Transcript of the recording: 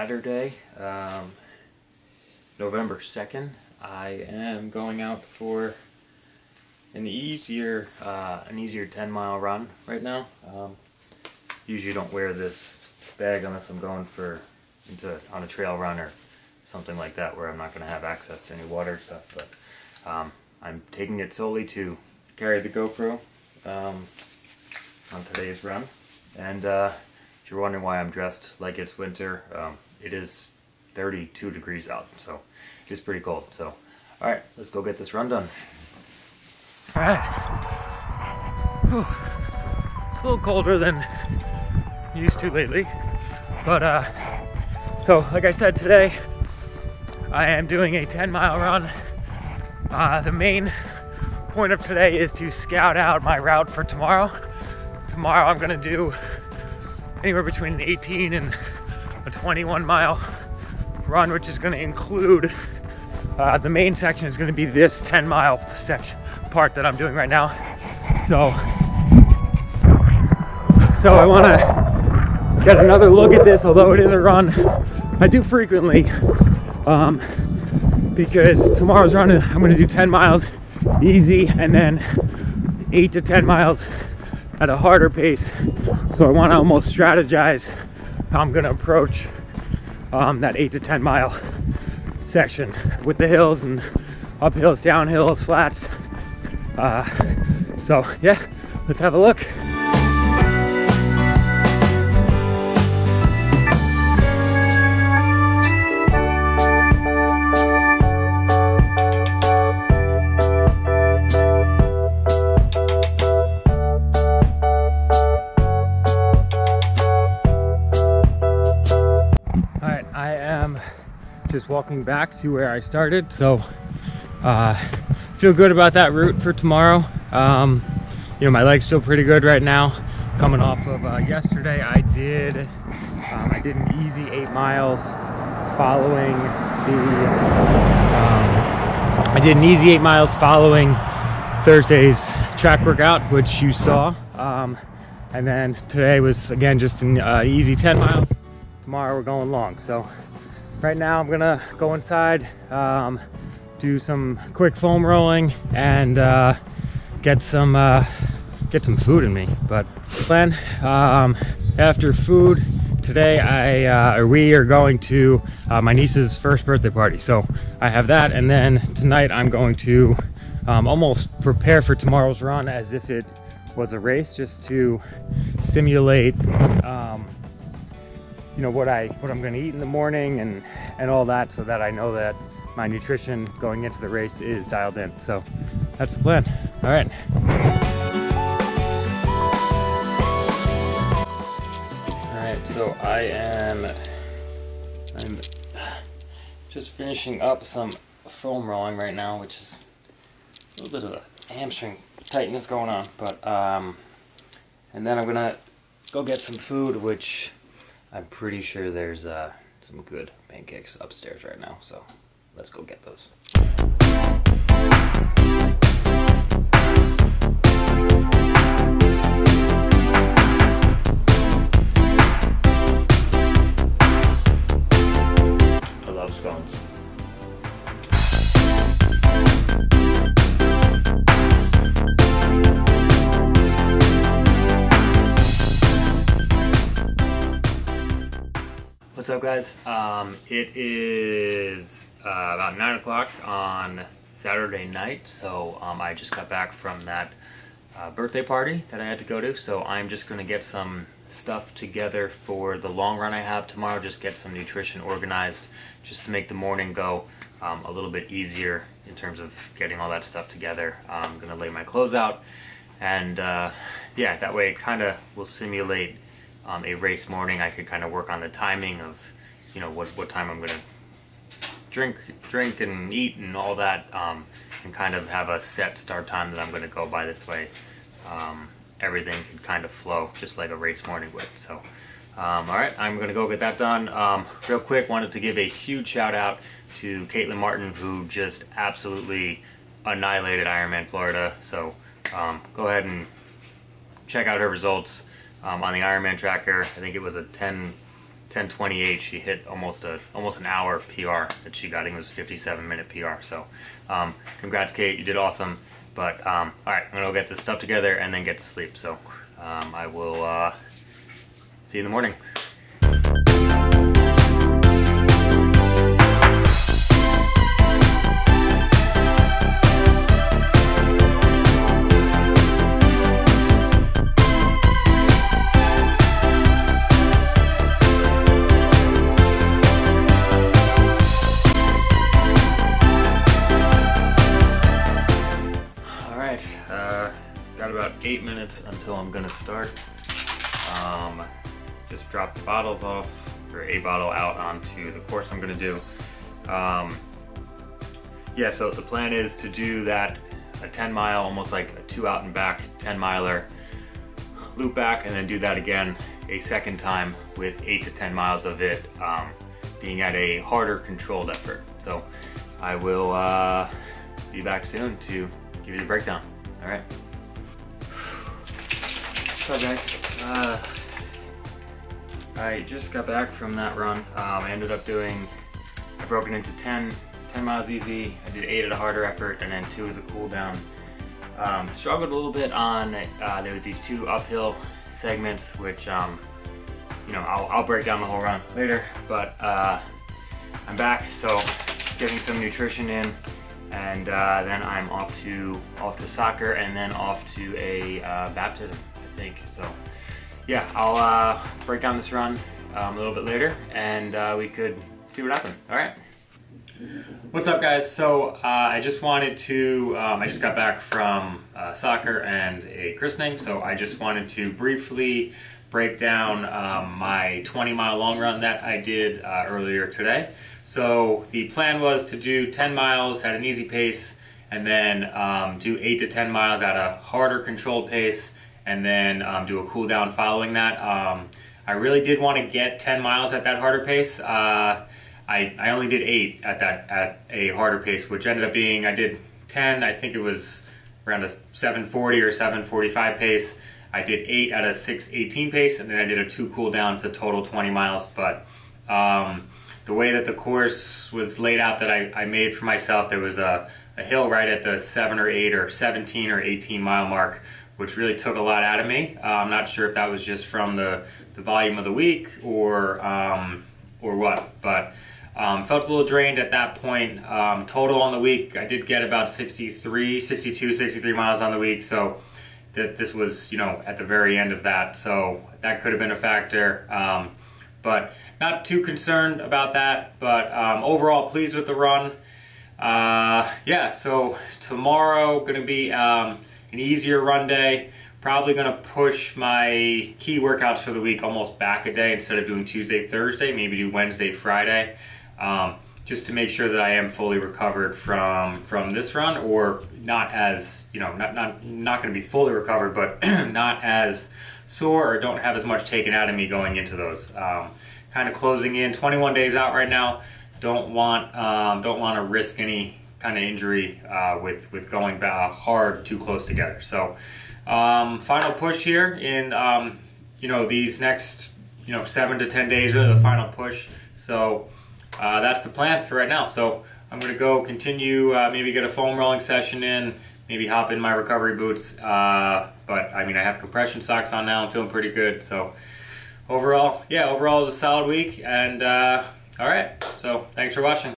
Saturday, November 2nd. I am going out for an easier 10-mile run right now. Usually don't wear this bag unless I'm going on a trail run or something like that where I'm not going to have access to any water and stuff. But I'm taking it solely to carry the GoPro on today's run. And if you're wondering why I'm dressed like it's winter, it is 32 degrees out, so it's pretty cold. So, all right, let's go get this run done. All right. Whew. It's a little colder than used to lately, but so like I said, today I am doing a 10-mile run. The main point of today is to scout out my route for tomorrow. Tomorrow I'm gonna do anywhere between an 18 and a 21-mile run, which is gonna include the main section is gonna be this 10-mile section part that I'm doing right now. So I wanna get another look at this, although it is a run I do frequently, because tomorrow's run I'm gonna do 10 miles easy and then 8 to 10 miles at a harder pace. So I want to almost strategize how I'm going to approach that 8 to 10 mile section with the hills and uphills, downhills, flats. So yeah, let's have a look. Just walking back to where I started, so feel good about that route for tomorrow. You know, my legs feel pretty good right now. Coming off of yesterday, I did an easy 8 miles following Thursday's track workout, which you saw, and then today was again just an easy 10 miles. Tomorrow we're going long. So right now I'm gonna go inside, do some quick foam rolling, and get some food in me. But plan, after food today, we are going to my niece's first birthday party. So I have that, and then tonight I'm going to almost prepare for tomorrow's run as if it was a race, just to simulate you know, what I'm going to eat in the morning and all that, so that I know that my nutrition going into the race is dialed in. So that's the plan. All right. All right. So I'm just finishing up some foam rolling right now, which is a little bit of a hamstring tightness going on. But and then I'm gonna go get some food, which I'm pretty sure there's some good pancakes upstairs right now, so let's go get those. I love scones. What's up, guys? It is about 9 o'clock on Saturday night, so I just got back from that birthday party that I had to go to, so I'm just going to get some stuff together for the long run I have tomorrow, just get some nutrition organized, just to make the morning go a little bit easier in terms of getting all that stuff together. I'm going to lay my clothes out, and yeah, that way it kind of will simulate a race morning. I could kind of work on the timing of, you know, what time I'm gonna drink and eat and all that, and kind of have a set start time that I'm gonna go by. This way everything can kind of flow just like a race morning would. So all right, I'm gonna go get that done. Real quick, wanted to give a huge shout out to Caitlin Martin, who just absolutely annihilated Ironman Florida. So go ahead and check out her results on the Ironman tracker. I think it was a 10 10:28, she hit almost an hour PR that she got. I think it was 57-minute PR. So congrats, Kate, you did awesome. But all right, I'm gonna go get this stuff together and then get to sleep. So I will see you in the morning. Got about 8 minutes until I'm gonna start. Just dropped the bottles off, or a bottle out onto the course I'm gonna do. Yeah, so the plan is to do that, a 10-mile, almost like a 2 out and back 10-miler, loop back, and then do that again a second time with 8 to 10 miles of it being at a harder controlled effort. So I will be back soon to give you the breakdown. All right. What's up, guys? I just got back from that run. I ended up doing, I broke it into 10 miles easy. I did 8 at a harder effort, and then 2 as a cool down. Struggled a little bit on, there was these 2 uphill segments, which, you know, I'll break down the whole run later, but I'm back, so just getting some nutrition in, and then I'm off to soccer, and then off to a baptism, I think. So yeah, I'll break down this run a little bit later, and we could see what happened. All right. What's up, guys? So I just wanted to, I just got back from soccer and a christening, so I just wanted to briefly break down my 20-mile long run that I did earlier today. So the plan was to do 10 miles at an easy pace, and then do 8 to 10 miles at a harder controlled pace, and then do a cool down following that. I really did want to get 10 miles at that harder pace. I only did 8 at a harder pace, which ended up being, I did 10, I think it was around a 7:40 or 7:45 pace. I did 8 at a 6:18 pace, and then I did a 2 cool down to total 20 miles. But the way that the course was laid out that I made for myself, there was a hill right at the 7 or 8 or 17 or 18 mile mark, which really took a lot out of me. I'm not sure if that was just from the volume of the week or what, but felt a little drained at that point. Total on the week, I did get about 62, 63 miles on the week, so this was, you know, at the very end of that, so that could have been a factor. But not too concerned about that, but overall pleased with the run. Yeah, so tomorrow gonna be an easier run day. Probably gonna push my key workouts for the week almost back a day. Instead of doing Tuesday, Thursday, maybe do Wednesday, Friday, just to make sure that I am fully recovered from this run, or not as, you know, not gonna be fully recovered, but not as sore or don't have as much taken out of me going into those. Kind of closing in 21 days out right now. Don't want to risk any kind of injury with going hard too close together. So final push here in you know, these next, you know, 7 to 10 days, really the final push. So that's the plan for right now. So I'm gonna go continue, maybe get a foam rolling session in, maybe hop in my recovery boots, but I mean, I have compression socks on now. I'm feeling pretty good. So overall, yeah, overall it was a solid week, and all right, so thanks for watching.